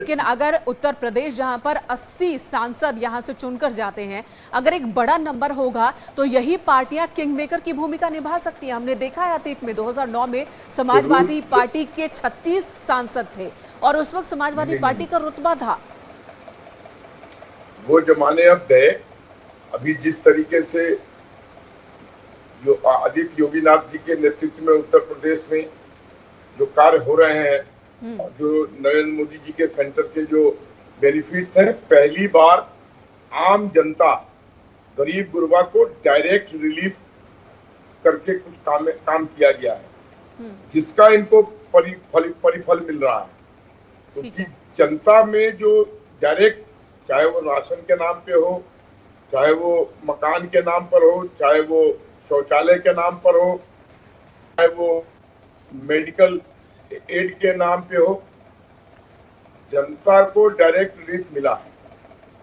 लेकिन अगर उत्तर प्रदेश जहां पर 80 सांसद यहां से चुनकर जाते हैं, अगर एक बड़ा नंबर होगा तो यही पार्टियां किंग मेकर की भूमिका निभा सकती हैं। हमने देखा है अतीत में 2009 में समाजवादी पार्टी के 36 सांसद थे और उस वक्त समाजवादी पार्टी का रुतबा था। वो जमाने अब गए। अभी जिस तरीके से जो आदित्य योगीनाथ जी के नेतृत्व में उत्तर प्रदेश में जो कार्य हो रहे हैं, जो नरेंद्र मोदी जी के सेंटर के जो बेनिफिट हैं, पहली बार आम जनता गरीब गुरबा को डायरेक्ट रिलीफ करके कुछ काम किया गया है, जिसका इनको परिफल मिल रहा है। क्योंकि जनता में जो डायरेक्ट, चाहे वो राशन के नाम पे हो, चाहे वो मकान के नाम पर हो, चाहे वो शौचालय के नाम पर हो, चाहे वो मेडिकल एड के नाम पे हो, जनता को डायरेक्ट रिलीफ मिला है।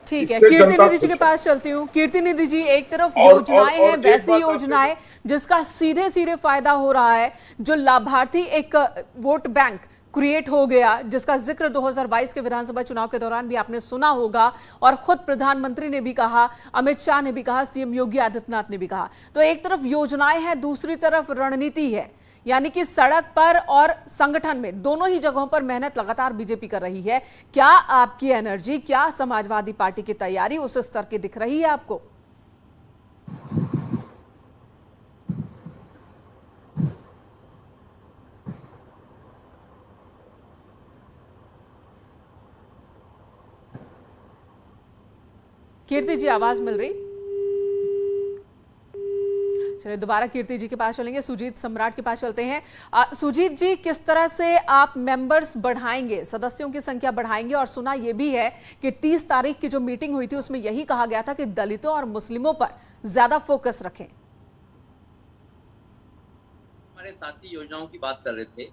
ठीक है, कीर्तिनिधि जी के पास चलती हूँ। कीर्तिनिधि जी, एक तरफ योजनाएं हैं, वैसी योजनाएं जिसका सीधे सीधे फायदा हो रहा है, जो लाभार्थी एक वोट बैंक क्रिएट हो गया, जिसका जिक्र 2022 के विधानसभा चुनाव के दौरान भी आपने सुना होगा और खुद प्रधानमंत्री ने भी कहा, अमित शाह ने भी कहा, सीएम योगी आदित्यनाथ ने भी कहा। तो एक तरफ योजनाएं हैं, दूसरी तरफ रणनीति है, यानी कि सड़क पर और संगठन में दोनों ही जगहों पर मेहनत लगातार बीजेपी कर रही है। क्या आपकी एनर्जी, क्या समाजवादी पार्टी की तैयारी उस स्तर की दिख रही है आपको? कीर्ति जी, आवाज मिल रही? चलिए दोबारा कीर्ति जी के पास चलेंगे, सुजीत सम्राट के पास चलते हैं। सुजीत जी, किस तरह से आप मेंबर्स बढ़ाएंगे, सदस्यों की संख्या बढ़ाएंगे? और सुना यह भी है कि 30 तारीख की जो मीटिंग हुई थी उसमें यही कहा गया था कि दलितों और मुस्लिमों पर ज्यादा फोकस रखें। हमारे साथी योजनाओं की बात कर रहे थे।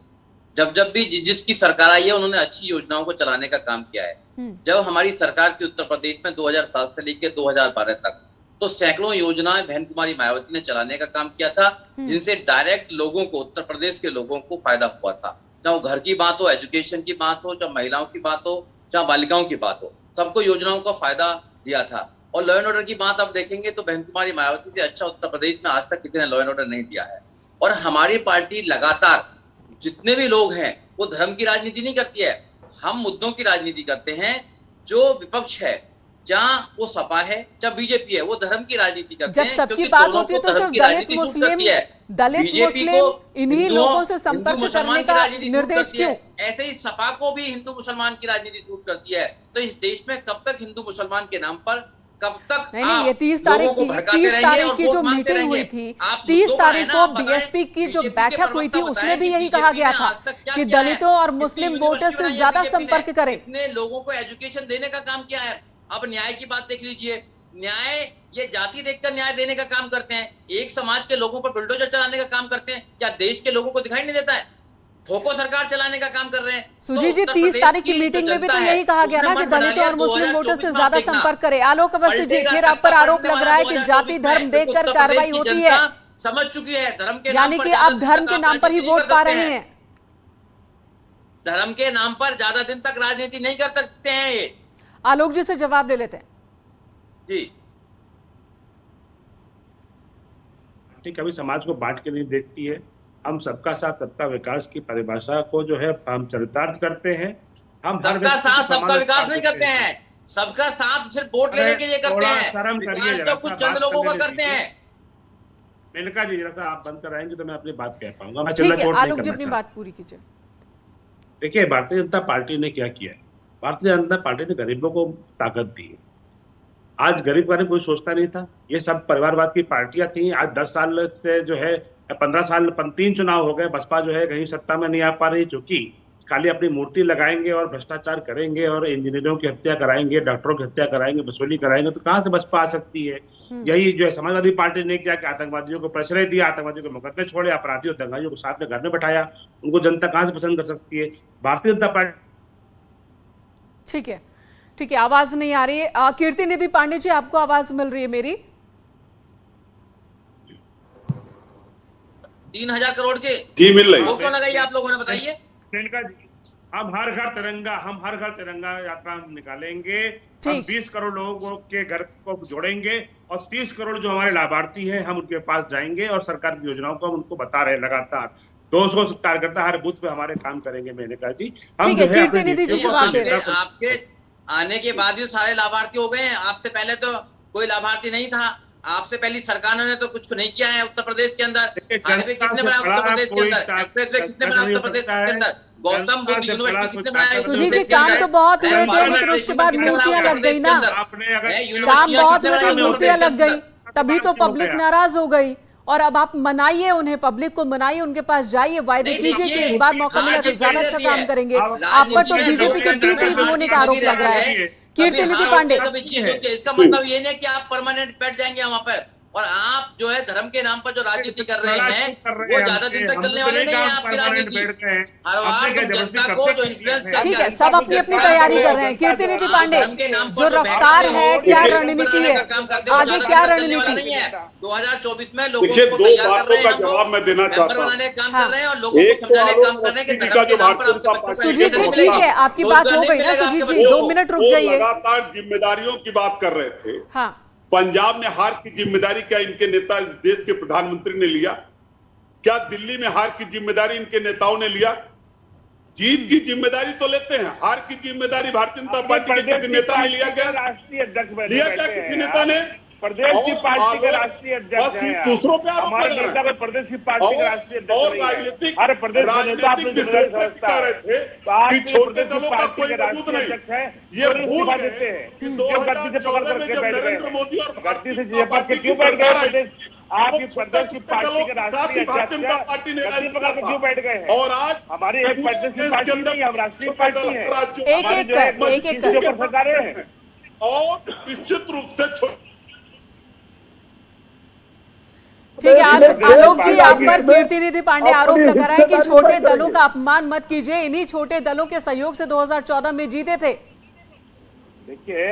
जब भी जिसकी सरकार आई है उन्होंने अच्छी योजनाओं को चलाने का काम किया है। जब हमारी सरकार थी उत्तर प्रदेश में 2007 से लेकर 2012 तक, तो सैकड़ों योजनाएं बहन कुमारी मायावती ने चलाने का काम किया था, जिनसे डायरेक्ट लोगों को, उत्तर प्रदेश के लोगों को फायदा हुआ था। चाहे घर की बात हो, एजुकेशन की बात हो, चाहे महिलाओं की बात हो, चाहे बालिकाओं की बात हो, सबको योजनाओं का फायदा दिया था। और लॉ एंड ऑर्डर की बात आप देखेंगे तो बहन कुमारी मायावती से अच्छा उत्तर प्रदेश में आज तक किसी ने लॉ एंड ऑर्डर नहीं दिया है। और हमारी पार्टी लगातार, जितने भी लोग हैं, वो धर्म की राजनीति नहीं करती है, हम मुद्दों की राजनीति करते हैं। जो विपक्ष है, जहां वो सपा है, चाहे बीजेपी है, वो धर्म की राजनीति करते हैं। जब सबकी बात होती है तो सिर्फ दलित मुस्लिम इन्हीं लोगों से संपर्क करने का निर्देश क्यों? ऐसे ही सपा को भी हिंदू मुसलमान की राजनीति छूट करती है। तो इस देश में कब तक हिंदू मुसलमान के नाम पर, कब तक नहीं, ये 30 तारीख की जो मीटिंग हुई थी, 30 तारीख को बीएसपी की जो बैठक हुई थी, उसमें भी यही कहा गया था कि दलितों और मुस्लिम वोटर्स से ज्यादा संपर्क करें। इतने लोगों को एजुकेशन देने का काम किया है। अब न्याय की बात देख लीजिए, न्याय ये जाति देखकर न्याय देने का काम करते हैं, एक समाज के लोगों पर बुलडोजर चलाने का काम करते हैं। क्या देश के लोगों को दिखाई नहीं देता है? ठोको सरकार चलाने का काम कर रहे हैं। सुजीत जी, 30 तारीख की मीटिंग में भी तो यही कहा गया ना कि दलितों और मुस्लिम वोटर से ज्यादा संपर्क करें। आलोक अवस्थी जी, फिर आप पर आरोप लग रहा है कि जाति धर्म देखकर कार्रवाई होती है, समझ चुकी है धर्म के, यानी कि आप धर्म के नाम पर ही वोट पा रहे हैं। धर्म के नाम पर ज्यादा दिन तक राजनीति नहीं कर सकते हैं ये। आलोक जी से जवाब ले लेते हैं जी। कभी समाज को बांट के नहीं देखती है। हम सबका साथ सबका विकास की परिभाषा को जो है हम चरितार्थ करते हैं। हम सबका साथ सबका विकास नहीं करते हैं, सबका साथ सिर्फ वोट लेने के लिए करते हैं। विकास तो कुछ चंद लोगों का करते हैं। मेनका जी, जरा सा आप बंद कराएंगे तो मैं अपनी बात कह पाऊंगा। मैं ठीक है, आलोक जी अपनी बात पूरी कीजिए। देखिए, भारतीय जनता पार्टी ने क्या किया है? भारतीय जनता पार्टी ने गरीबों को ताकत दी है। आज गरीब बारे में कोई सोचता नहीं था। ये सब परिवारवाद की पार्टियां थी। आज 10 साल से जो है 15 साल 3 चुनाव हो गए, बसपा जो है कहीं सत्ता में नहीं आ पा रही, क्योंकि खाली अपनी मूर्ति लगाएंगे और भ्रष्टाचार करेंगे और इंजीनियरों की हत्या कराएंगे, डॉक्टरों की हत्या कराएंगे, वसूली कराएंगे, तो कहां से बसपा आ सकती है? यही जो है समाजवादी पार्टी ने किया कि आतंकवादियों को प्रश्रय दिया, आतंकवादियों को मुकदमे छोड़े, अपराधियों दंगाइयों को साथ में घर में बैठाया। उनको जनता कहां से पसंद कर सकती है? भारतीय जनता पार्टी। ठीक है, ठीक है, आवाज नहीं आ रही है। कीर्तिनिधि पांडे जी, आपको आवाज मिल रही है मेरी? 3000 करोड़ के जी मिल रही है। वो क्यों लगाई आप लोगों ने, बताइए। हम हर घर तिरंगा यात्रा हम निकालेंगे। हम 20 करोड़ लोगों के घर को जोड़ेंगे और 30 करोड़ जो हमारे लाभार्थी हैं हम उनके पास जाएंगे और सरकार की योजनाओं को हम उनको बता रहे हैं लगातार। 200 कार्यकर्ता हर बूथ पे हमारे काम करेंगे मेनका जी। हम जो है कीर्ति निधि जी आपके आने के बाद ही सारे लाभार्थी हो गए हैं। आपसे पहले तो कोई लाभार्थी नहीं था। आपसे पहली सरकार ने तो कुछ नहीं किया है उत्तर प्रदेश के अंदर। हाईवे किसने बनाया उत्तर प्रदेश के अंदर? एक्सप्रेसवे किसने बनाया उत्तर प्रदेश के अंदर? गौतम बुद्ध यूनिवर्सिटी किसने बनाया? सुजीत जी काम तो बहुत हुए थे लेकिन उसके बाद मूर्तियां लग गई ना। काम बहुत हुए थे, मूर्तियां लग गई, तभी तो पब्लिक नाराज हो गई। और अब आप मनाइए उन्हें, पब्लिक को मनाइए, उनके पास जाइए, वायदे कीजिए कि इस बार मौका मिला तो ज्यादा अच्छा काम करेंगे। आप पर तो बीजेपी के टूटे होने का आरोप लग रहा है। कीर्ति निधि पांडे, इसका मतलब ये नहीं कि आप परमानेंट बैठ जाएंगे वहां पर और आप जो है धर्म के नाम पर जो राजनीति कर रहे हैं वो ज्यादा दिन तक चलने वाले नहीं है आपकी राजनीति। हर बार जनता को जो इन्फ्लुएंस करके ठीक है, सब अपनी अपनी तैयारी कर रहे हैं। कीर्ति निधि पांडे, जो रफ्तार है, क्या रणनीति है, आगे क्या रणनीति है? 2024 में लोगों को तैयार कर रहे हैं, जवाब मैं देना चाहता हूं। बनाने का काम कर रहे हैं और लोगों को समझाने का काम कर रहे हैं कि धर्म के नाम पर सुजीत जी ठीक है, आपकी बात हो गई ना सुजीत जी, 2 मिनट रुक जाइए। लगातार जिम्मेदारियों की बात कर रहे थे। हाँ, पंजाब में हार की जिम्मेदारी क्या इनके नेता देश के प्रधानमंत्री ने लिया? क्या दिल्ली में हार की जिम्मेदारी इनके नेताओं ने लिया? जीत की जिम्मेदारी तो लेते हैं, हार की जिम्मेदारी भारतीय जनता पार्टी के किसी नेता ने लिया क्या? राष्ट्रीय अध्यक्ष लिया क्या किसी नेता ने? प्रदेश की पार्टी के राष्ट्रीय अध्यक्ष हैं। दूसरों पे आरोप हमारे लगा रहे नेता हैं। को प्रदेश की पार्टी के राष्ट्रीय अध्यक्ष और नहीं है। राजनीतिक हर प्रदेश का नेता अपनी जिम्मेदारी समझता है। तो आज कि छोटे प्रदेश की दलों का पार्टी कोई के वजूद राष्ट्रीय नहीं। अध्यक्ष है, ये तो भूल इस्तीफा गए देते हैं कि जब गद्दी से पकड़ 2014 में करके जब बैठ नरेंद्र गए मोदी और गद्दी से जेपा के क्यों बैठ गए? प्रदेश आपकी प्रदेश की पार्टी के राष्ट्रीय भारतीय जनता अध्यक्ष पार्टी ने गद्दी पकड़ के क्यों बैठ गए हैं? और आज हमारी एक प्रदेश की पार्टी नहीं, हम राष्ट्रीय पार्टी है। एक इसके ऊपर सरकारें हैं और निश्चित रूप से ठीक है। आलोक जी, आप पर कीर्ति निधि पांडे आरोप लगा रहा है कि छोटे दलों का अपमान मत कीजिए, इन्हीं छोटे दलों के सहयोग से 2014 में जीते थे। देखिए,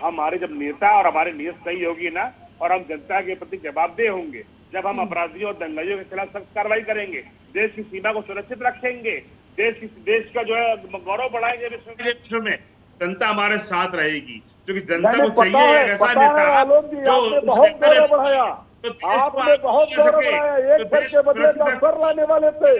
हमारे जब नेता और हमारी नीयत सही होगी ना और हम जनता के प्रति जवाबदेह होंगे, जब हम अपराधियों और दंगाइयों के खिलाफ सख्त कार्रवाई करेंगे, देश की सीमा को सुरक्षित रखेंगे, देश का जो है गौरव बढ़ाएंगे विश्व में, जनता हमारे साथ रहेगी। क्योंकि जनता को चाहिए ऐसा नेता आपने बहुत गौरव बढ़ाया, आपने बहुत गौरव बढ़ाया। एक घर के बदले 10 घर लाने वाले थे।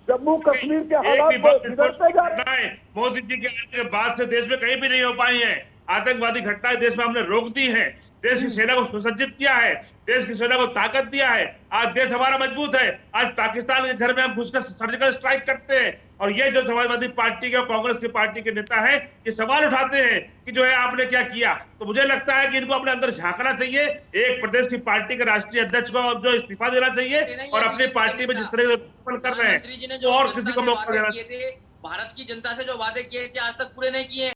जम्मू कश्मीर के हालात बिगड़ते जा रहे हैं। मोदी जी के आने के बाद से देश में कहीं भी नहीं हो पाई है। आतंकवादी घटनाएं देश में हमने रोक दी है, देश की सेना को सुसज्जित किया है, देश की सेना को ताकत दिया है। आज देश हमारा मजबूत है। आज पाकिस्तान के घर में हम घुसकर सर्जिकल स्ट्राइक करते हैं और ये जो समाजवादी पार्टी के और कांग्रेस की पार्टी के नेता हैं ये सवाल उठाते हैं कि जो है आपने क्या किया। तो मुझे लगता है कि इनको अपने अंदर झांकना चाहिए। एक प्रदेश की पार्टी के राष्ट्रीय अध्यक्ष को जो इस्तीफा देना चाहिए और अपनी पार्टी में जिस तरह से कर रहे हैं और किसी को मौका देना। भारत की जनता से जो वादे किए थे आज तक पूरे नहीं किए।